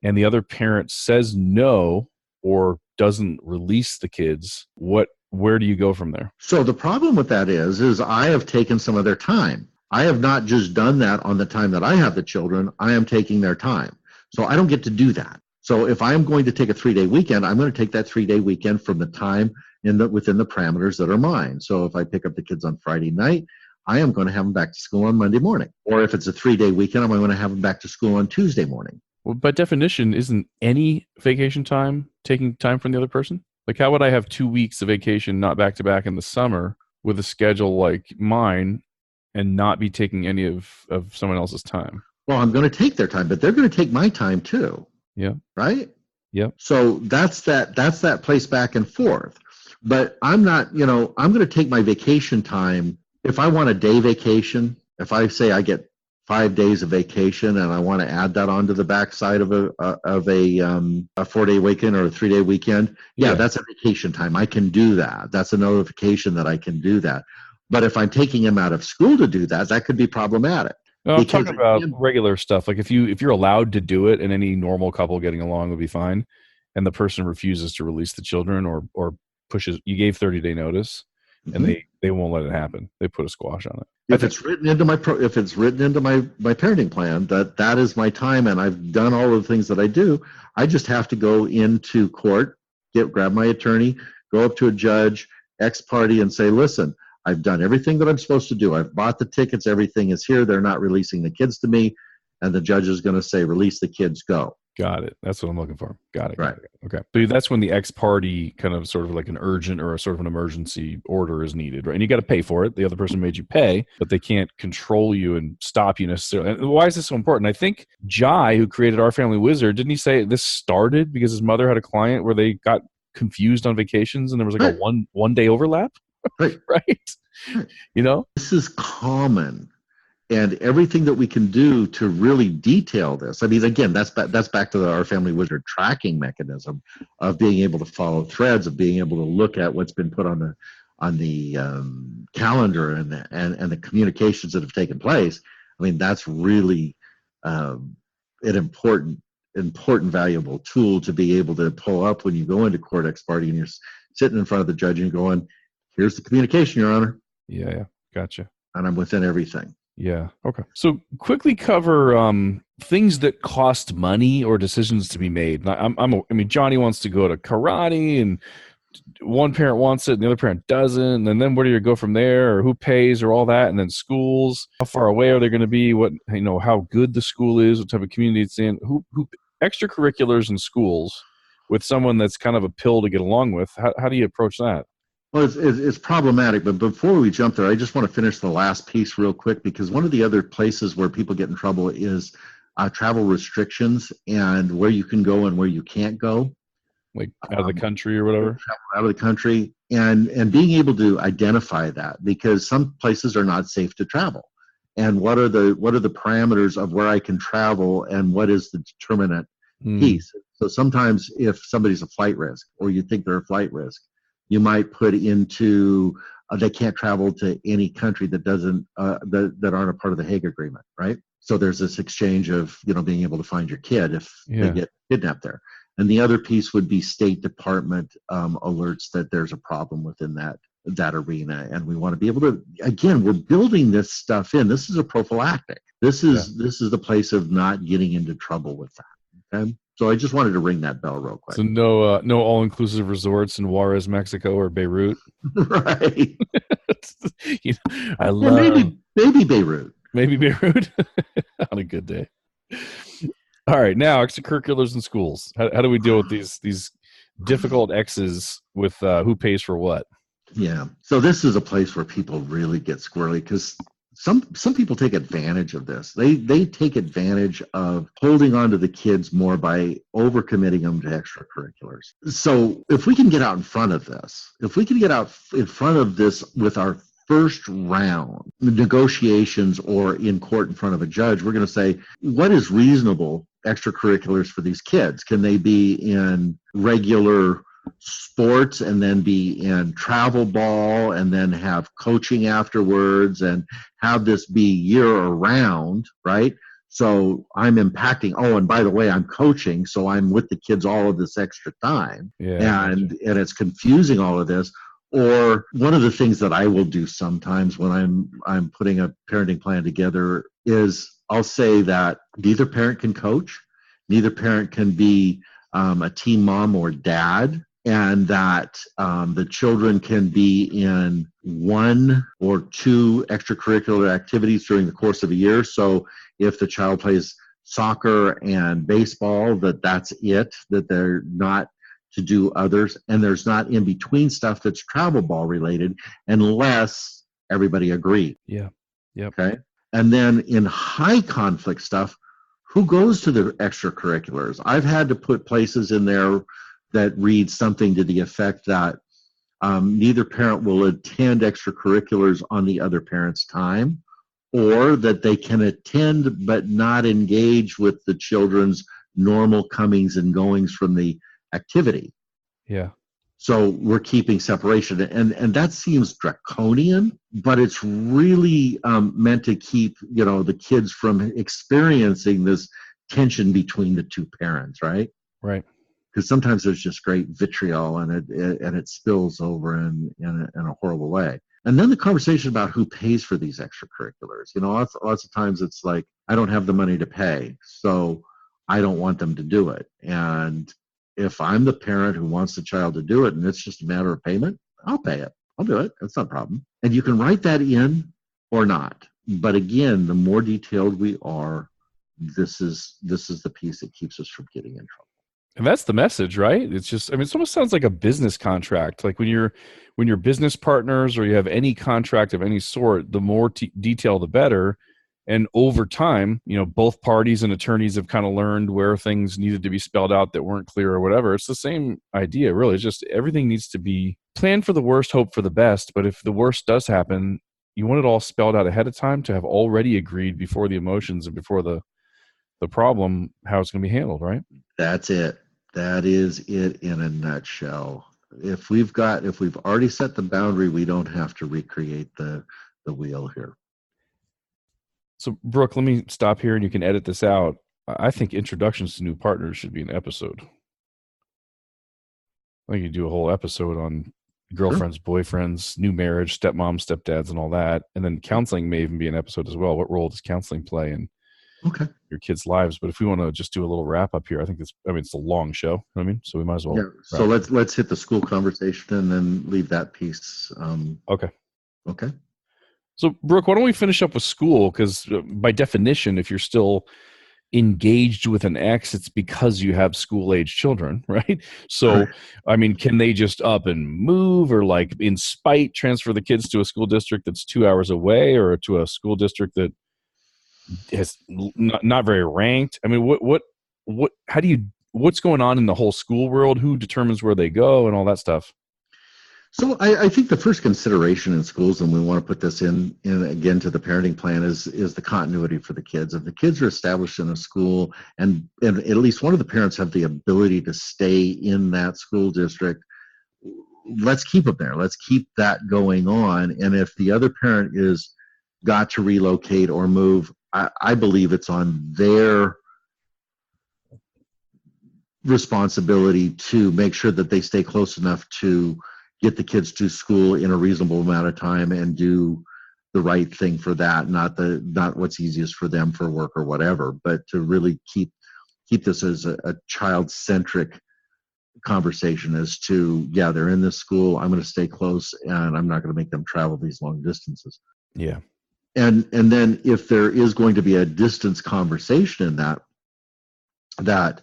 and the other parent says no or doesn't release the kids, where do you go from there? So the problem with that is I have taken some of their time. I have not just done that on the time that I have the children. I am taking their time. So I don't get to do that. So if I'm going to take a 3-day weekend, I'm going to take that 3-day weekend from the time within the parameters that are mine. So if I pick up the kids on Friday night, I am going to have them back to school on Monday morning. Or if it's a 3-day weekend, I'm going to have them back to school on Tuesday morning. Well, by definition, isn't any vacation time taking time from the other person? Like, how would I have 2 weeks of vacation, not back to back in the summer, with a schedule like mine, and not be taking any of someone else's time? Well, I'm going to take their time, but they're going to take my time too. Yeah. Right? Yep. So that's that place back and forth. But I'm not, I'm going to take my vacation time. If I want a day vacation, if I say I get 5 days of vacation and I want to add that onto the backside of a 4-day weekend or a 3-day weekend, yeah, that's a vacation time. I can do that. That's a notification that I can do that. But if I'm taking him out of school to do that, that could be problematic. No, I'm talking about regular stuff. Like if you're allowed to do it, and any normal couple getting along would be fine, and the person refuses to release the children or pushes, you gave 30-day notice, and they won't let it happen. They put a squash on it. If it's written into my parenting plan that is my time, and I've done all of the things that I do, I just have to go into court, grab my attorney, go up to a judge, ex parte, and say, listen, I've done everything that I'm supposed to do. I've bought the tickets. Everything is here. They're not releasing the kids to me. And the judge is going to say, release the kids, go. Got it. That's what I'm looking for. Got it. Right. Okay. So that's when the ex party kind of sort of like an urgent or a sort of an emergency order is needed, right? And you got to pay for it. The other person made you pay, but they can't control you and stop you necessarily. And why is this so important? I think Jai, who created Our Family Wizard, didn't he say this started because his mother had a client where they got confused on vacations and there was like a one day overlap? Right. Right. You know, this is common, and everything that we can do to really detail this. I mean, again, that's back to Our Family Wizard tracking mechanism of being able to follow threads, of being able to look at what's been put on the calendar and the communications that have taken place. I mean, that's really an important, valuable tool to be able to pull up when you go into court ex parte and you're sitting in front of the judge and going, here's the communication, Your Honor. Yeah. Gotcha. And I'm within everything. Yeah. Okay. So quickly cover things that cost money or decisions to be made. I mean, Johnny wants to go to karate, and one parent wants it, and the other parent doesn't. And then where do you go from there, or who pays, or all that? And then schools, how far away are they going to be? What, how good the school is, what type of community it's in, who extracurriculars in schools with someone that's kind of a pill to get along with. How do you approach that? Well, it's problematic, but before we jump there, I just want to finish the last piece real quick, because one of the other places where people get in trouble is travel restrictions and where you can go and where you can't go. Like out of the country or whatever? Out of the country, and being able to identify that, because some places are not safe to travel. And what are the parameters of where I can travel, and what is the determinant piece? So sometimes if somebody's a flight risk, or you think they're a flight risk, you might put into they can't travel to any country that doesn't that aren't a part of the Hague Agreement, right? So there's this exchange of being able to find your kid if they get kidnapped there. And the other piece would be State Department alerts that there's a problem within that arena, and we want to be able to. Again, we're building this stuff in. This is a prophylactic. This is the place of not getting into trouble with that. Okay. So I just wanted to ring that bell real quick. So no all-inclusive resorts in Juarez, Mexico, or Beirut. Right. I love maybe Beirut. Maybe Beirut on a good day. All right, now extracurriculars in schools. How do we deal with these difficult X's with who pays for what? Yeah. So this is a place where people really get squirrely, because some people take advantage of this. They take advantage of holding on to the kids more by overcommitting them to extracurriculars. So if we can get out in front of this, with our first round negotiations or in court in front of a judge, we're going to say, what is reasonable extracurriculars for these kids? Can they be in regular sports and then be in travel ball and then have coaching afterwards and have this be year around, right? So I'm impacting, and by the way, I'm coaching, so I'm with the kids all of this extra time. And it's confusing all of this. Or one of the things that I will do sometimes when I'm putting a parenting plan together is I'll say that neither parent can coach, neither parent can be a team mom or dad, and that the children can be in 1 or 2 extracurricular activities during the course of a year. So if the child plays soccer and baseball, that's it, that they're not to do others, and there's not in between stuff that's travel ball related unless everybody agrees. Yeah. Okay. And then in high conflict stuff, who goes to the extracurriculars? I've had to put places in there that read something to the effect that neither parent will attend extracurriculars on the other parent's time, or that they can attend but not engage with the children's normal comings and goings from the activity. Yeah. So we're keeping separation, and that seems draconian, but it's really meant to keep the kids from experiencing this tension between the two parents, right? Right. Because sometimes there's just great vitriol, and it spills over in a horrible way. And then the conversation about who pays for these extracurriculars. Lots of times it's like, I don't have the money to pay, so I don't want them to do it. And if I'm the parent who wants the child to do it and it's just a matter of payment, I'll pay it. I'll do it. It's not a problem. And you can write that in or not. But again, the more detailed we are, this is the piece that keeps us from getting in trouble. And that's the message, right? It's just, it almost sounds like a business contract. Like when you're business partners or you have any contract of any sort, the more detail, the better. And over time, both parties and attorneys have kind of learned where things needed to be spelled out that weren't clear or whatever. It's the same idea, really. It's just everything needs to be planned for the worst, hope for the best. But if the worst does happen, you want it all spelled out ahead of time to have already agreed before the emotions and before the problem, how it's going to be handled, right? That's it. That is it in a nutshell. If we've already set the boundary, we don't have to recreate the wheel here. So, Brooke, let me stop here and you can edit this out. I think introductions to new partners should be an episode. I think you do a whole episode on girlfriends, boyfriends, new marriage, stepmoms, stepdads, and all that. And then counseling may even be an episode as well. What role does counseling play in your kids' lives? But if we want to just do a little wrap up here, I think it's a long show. You know what I mean? So we might as well. Yeah. So let's hit the school conversation and then leave that piece. Okay. Okay. So, Brooke, why don't we finish up with school? Because by definition, if you're still engaged with an ex, it's because you have school-age children, right? So, I mean, can they just up and move or like in spite transfer the kids to a school district that's 2 hours away or to a school district that has not very ranked? I mean, what's going on in the whole school world? Who determines where they go and all that stuff? So I think the first consideration in schools, and we want to put this in again to the parenting plan, is the continuity for the kids. If the kids are established in a school and at least one of the parents have the ability to stay in that school district, let's keep them there. Let's keep that going on. And if the other parent is got to relocate or move, I believe it's on their responsibility to make sure that they stay close enough to get the kids to school in a reasonable amount of time and do the right thing for that, not what's easiest for them for work or whatever, but to really keep this as a child-centric conversation as to, yeah, they're in this school, I'm going to stay close and I'm not going to make them travel these long distances. Yeah. And then if there is going to be a distance conversation in that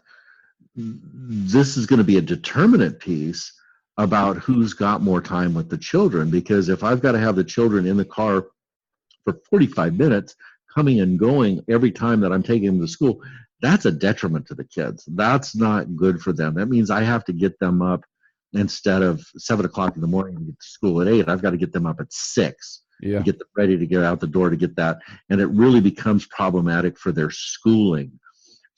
this is going to be a determinant piece about who's got more time with the children, because if I've got to have the children in the car for 45 minutes coming and going every time that I'm taking them to school, that's a detriment to the kids. That's not good for them. That means I have to get them up instead of 7 o'clock in the morning to get to school at 8. I've got to get them up at 6 to get them ready to get out the door to get that. And it really becomes problematic for their schooling.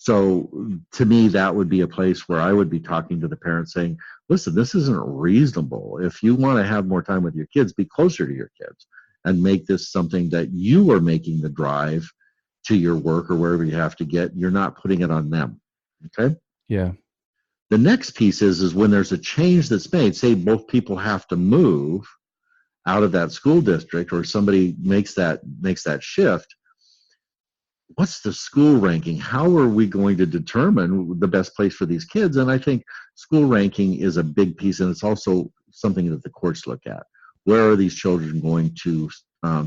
So to me, that would be a place where I would be talking to the parents saying, listen, this isn't reasonable. If you want to have more time with your kids, be closer to your kids and make this something that you are making the drive to your work or wherever you have to get. You're not putting it on them. Okay? Yeah. The next piece is when there's a change that's made, say both people have to move out of that school district or somebody makes that shift. What's the school ranking? How are we going to determine the best place for these kids? And I think school ranking is a big piece, and it's also something that the courts look at. Where are these children going to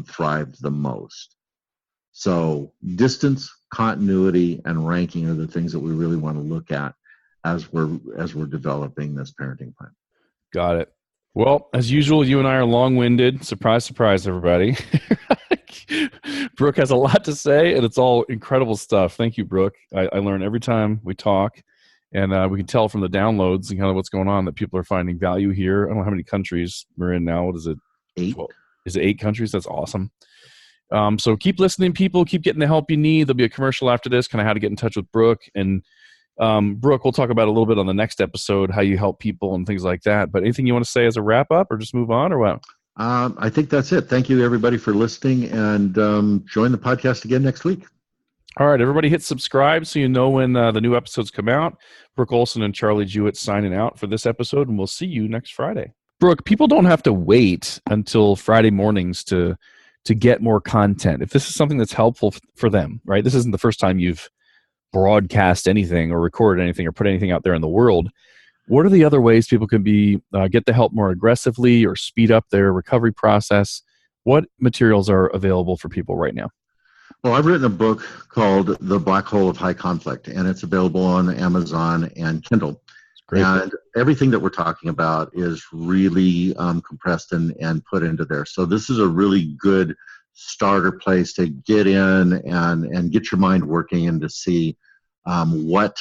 thrive the most? So distance, continuity, and ranking are the things that we really want to look at as we're developing this parenting plan. Got it. Well, as usual, you and I are long-winded. Surprise, surprise, everybody. Brooke has a lot to say, and it's all incredible stuff. Thank you, Brooke. I learn every time we talk, and we can tell from the downloads and kind of what's going on that people are finding value here. I don't know how many countries we're in now. What is it? 8. 12. Is it 8 countries? That's awesome. So keep listening, people. Keep getting the help you need. There'll be a commercial after this, kind of how to get in touch with Brooke. And Brooke, we'll talk about a little bit on the next episode, how you help people and things like that. But anything you want to say as a wrap up, or just move on, or what? I think that's it. Thank you, everybody, for listening, and join the podcast again next week. All right, everybody hit subscribe so you know when the new episodes come out. Brooke Olson and Charlie Jewett signing out for this episode, and we'll see you next Friday. Brooke, people don't have to wait until Friday mornings to get more content. If this is something that's helpful for them, right? This isn't the first time you've broadcast anything or recorded anything or put anything out there in the world. What are the other ways people can get the help more aggressively or speed up their recovery process? What materials are available for people right now? Well, I've written a book called The Black Hole of High Conflict, and it's available on Amazon and Kindle. Great. And everything that we're talking about is really compressed and put into there. So this is a really good starter place to get in and get your mind working and to see what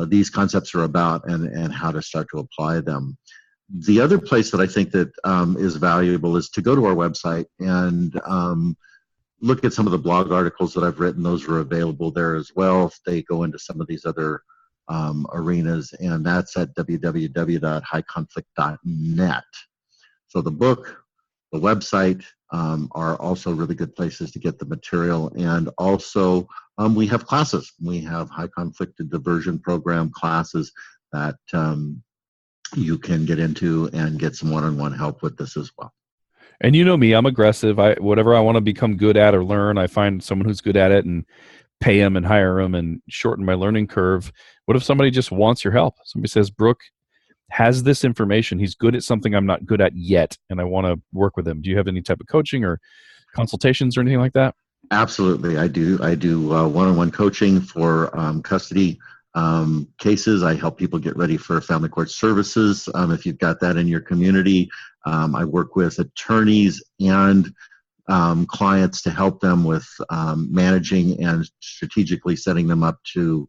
these concepts are about and how to start to apply them. The other place that I think that is valuable is to go to our website and look at some of the blog articles that I've written. Those are available there as well. They go into some of these other arenas, and that's at www.highconflict.net. So the book, the website are also really good places to get the material. And also we have classes. We have high conflict diversion program classes that you can get into and get some one-on-one help with this as well. And you know me, I'm aggressive. Whatever I want to become good at or learn, I find someone who's good at it and pay them and hire them and shorten my learning curve. What if somebody just wants your help? Somebody says, Brooke has this information. He's good at something I'm not good at yet, and I want to work with him. Do you have any type of coaching or consultations or anything like that? Absolutely, I do. I do one-on-one coaching for custody cases. I help people get ready for family court services. If you've got that in your community, I work with attorneys and clients to help them with managing and strategically setting them up to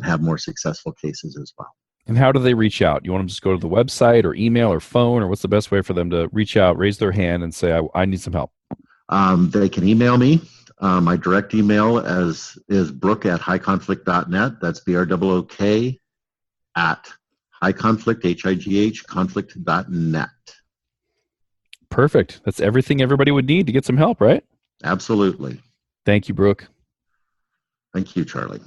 have more successful cases as well. And how do they reach out? You want them to just go to the website or email or phone, or what's the best way for them to reach out, raise their hand, and say, I need some help? They can email me. My direct email is Brooke at highconflict.net. That's BROOK at highconflict, HIGH, conflict.net. Perfect. That's everything everybody would need to get some help, right? Absolutely. Thank you, Brooke. Thank you, Charlie.